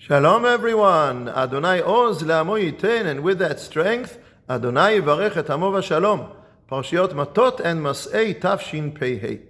Shalom everyone, Adonai Oz le'amo yiten, and with that strength, Adonai yivarech et amo v'shalom. Parshiyot Matot-Mas'ei Tafshin Pei.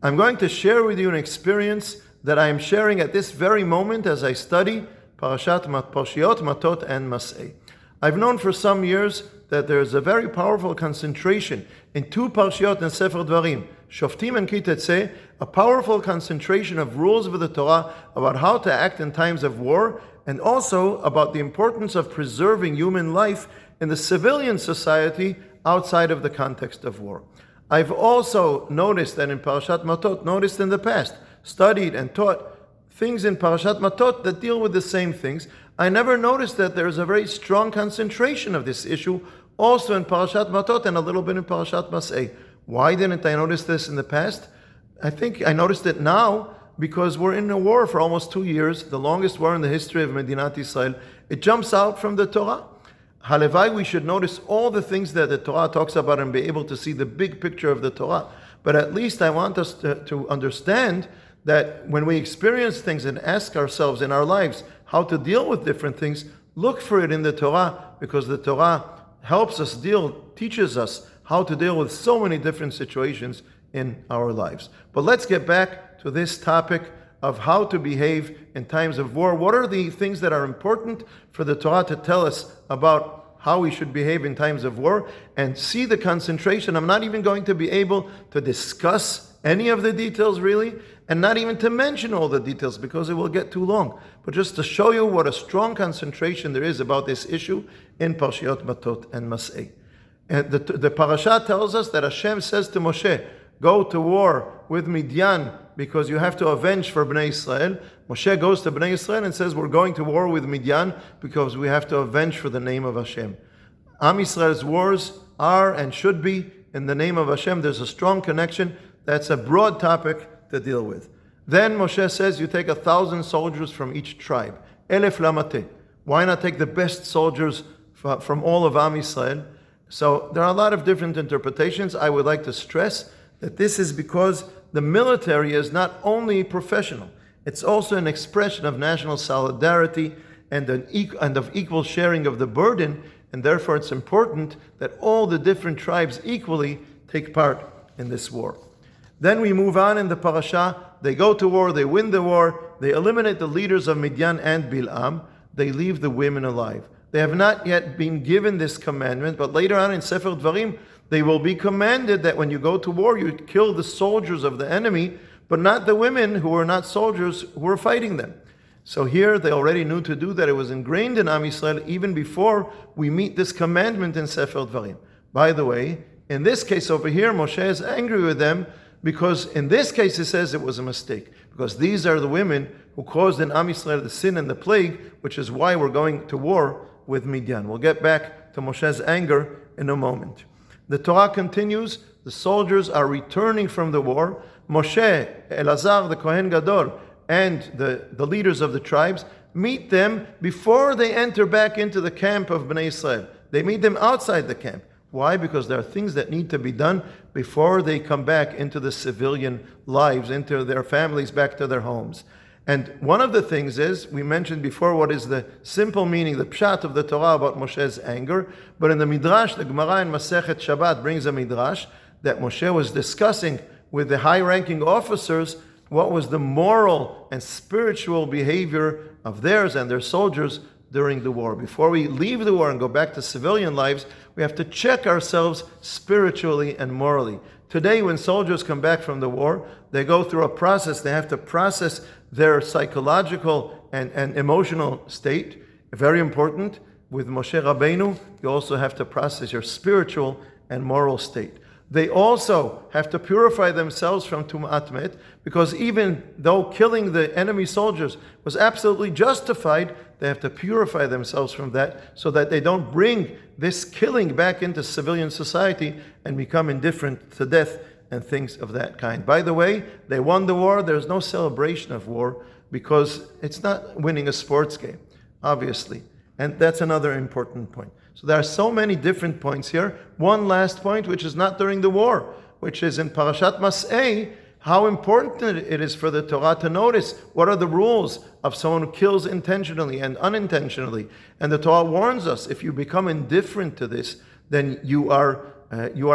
I'm going to share with you an experience that I am sharing at this very moment as I study Parshiyot Matot-Mas'ei. I've known for some years that there is a very powerful concentration in two Parshiyot in Sefer Dvarim, Shoftim and Ki Tetzei, a powerful concentration of rules of the Torah about how to act in times of war, and also about the importance of preserving human life in the civilian society outside of the context of war. I've also noticed that in Parashat Matot, noticed in the past, studied and taught things in Parashat Matot that deal with the same things. I never noticed that there is a very strong concentration of this issue also in Parashat Matot and a little bit in Parashat Mas'ei. Why didn't I notice this in the past? I think I noticed it now because we're in a war for almost 2 years, the longest war in the history of Medinat Israel. It jumps out from the Torah. Halevai, we should notice all the things that the Torah talks about and be able to see the big picture of the Torah. But at least I want us to understand that when we experience things and ask ourselves in our lives how to deal with different things, look for it in the Torah, because the Torah helps us teaches us how to deal with so many different situations in our lives. But let's get back to this topic of how to behave in times of war. What are the things that are important for the Torah to tell us about how we should behave in times of war? And see the concentration. I'm not even going to be able to discuss any of the details really, and not even to mention all the details because it will get too long. But just to show you what a strong concentration there is about this issue in Parshiyot Matot and Mas'ei. And the parasha tells us that Hashem says to Moshe, go to war with Midian because you have to avenge for Bnei Israel. Moshe goes to Bnei Israel and says, we're going to war with Midian because we have to avenge for the name of Hashem. Am Yisrael's wars are and should be in the name of Hashem. There's a strong connection. That's a broad topic to deal with. Then Moshe says, you take 1,000 soldiers from each tribe. Elef lamate. Why not take the best soldiers from all of Am Yisrael? So there are a lot of different interpretations. I would like to stress that this is because the military is not only professional, it's also an expression of national solidarity and of equal sharing of the burden, and therefore it's important that all the different tribes equally take part in this war. Then we move on in the parasha. They go to war, they win the war, they eliminate the leaders of Midian and Bil'am, they leave the women alive. They have not yet been given this commandment, but later on in Sefer Dvarim, they will be commanded that when you go to war, you kill the soldiers of the enemy, but not the women who were not soldiers who were fighting them. So here they already knew to do that. It was ingrained in Am Yisrael even before we meet this commandment in Sefer Dvarim. By the way, in this case over here, Moshe is angry with them because in this case it says it was a mistake. Because these are the women who caused in Am Yisrael the sin and the plague, which is why we're going to war with Midian. We'll get back to Moshe's anger in a moment. The Torah continues, the soldiers are returning from the war. Moshe, Elazar, the Kohen Gadol, and the leaders of the tribes meet them before they enter back into the camp of Bnei Israel. They meet them outside the camp. Why? Because there are things that need to be done before they come back into the civilian lives, into their families, back to their homes. And one of the things is, we mentioned before what is the simple meaning, the pshat of the Torah about Moshe's anger. But in the Midrash, the Gemara in Masechet Shabbat brings a Midrash that Moshe was discussing with the high-ranking officers what was the moral and spiritual behavior of theirs and their soldiers during the war. Before we leave the war and go back to civilian lives, we have to check ourselves spiritually and morally. Today, when soldiers come back from the war, they go through a process. They have to process their psychological and emotional state. Very important. With Moshe Rabbeinu, you also have to process your spiritual and moral state. They also have to purify themselves from Tum'at Met, because even though killing the enemy soldiers was absolutely justified, they have to purify themselves from that so that they don't bring this killing back into civilian society and become indifferent to death and things of that kind. By the way, they won the war. There's no celebration of war because it's not winning a sports game, obviously. And that's another important point. So there are so many different points here. One last point, which is not during the war, which is in Parashat Mas'ei, how important it is for the Torah to notice what are the rules of someone who kills intentionally and unintentionally. And the Torah warns us, if you become indifferent to this, then you are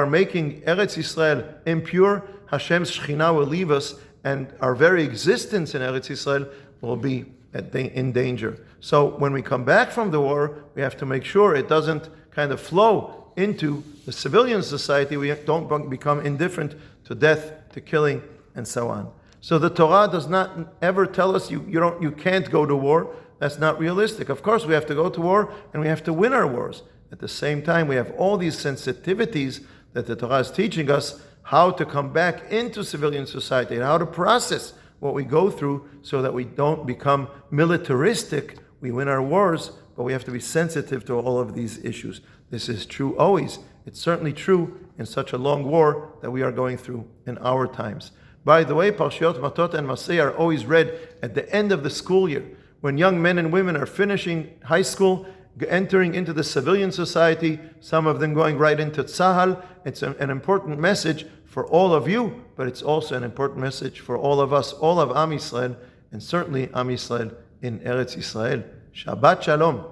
making Eretz Yisrael impure. Hashem's Shekhinah will leave us, and our very existence in Eretz Yisrael will be in danger. So when we come back from the war, we have to make sure it doesn't kind of flow into the civilian society. We don't become indifferent to death, to killing, and so on. So the Torah does not ever tell us you can't go to war. That's not realistic. Of course, we have to go to war and we have to win our wars. At the same time, we have all these sensitivities that the Torah is teaching us how to come back into civilian society and how to process what we go through so that we don't become militaristic. We win our wars, but we have to be sensitive to all of these issues. This is true always. It's certainly true in such a long war that we are going through in our times. By the way, Parshiyot Matot-Mas'ei are always read at the end of the school year, when young men and women are finishing high school, entering into the civilian society, some of them going right into Tzahal. It's an important message for all of you, but it's also an important message for all of us, all of Am Yisrael, and certainly Am Yisrael in Eretz Yisrael. Shabbat Shalom.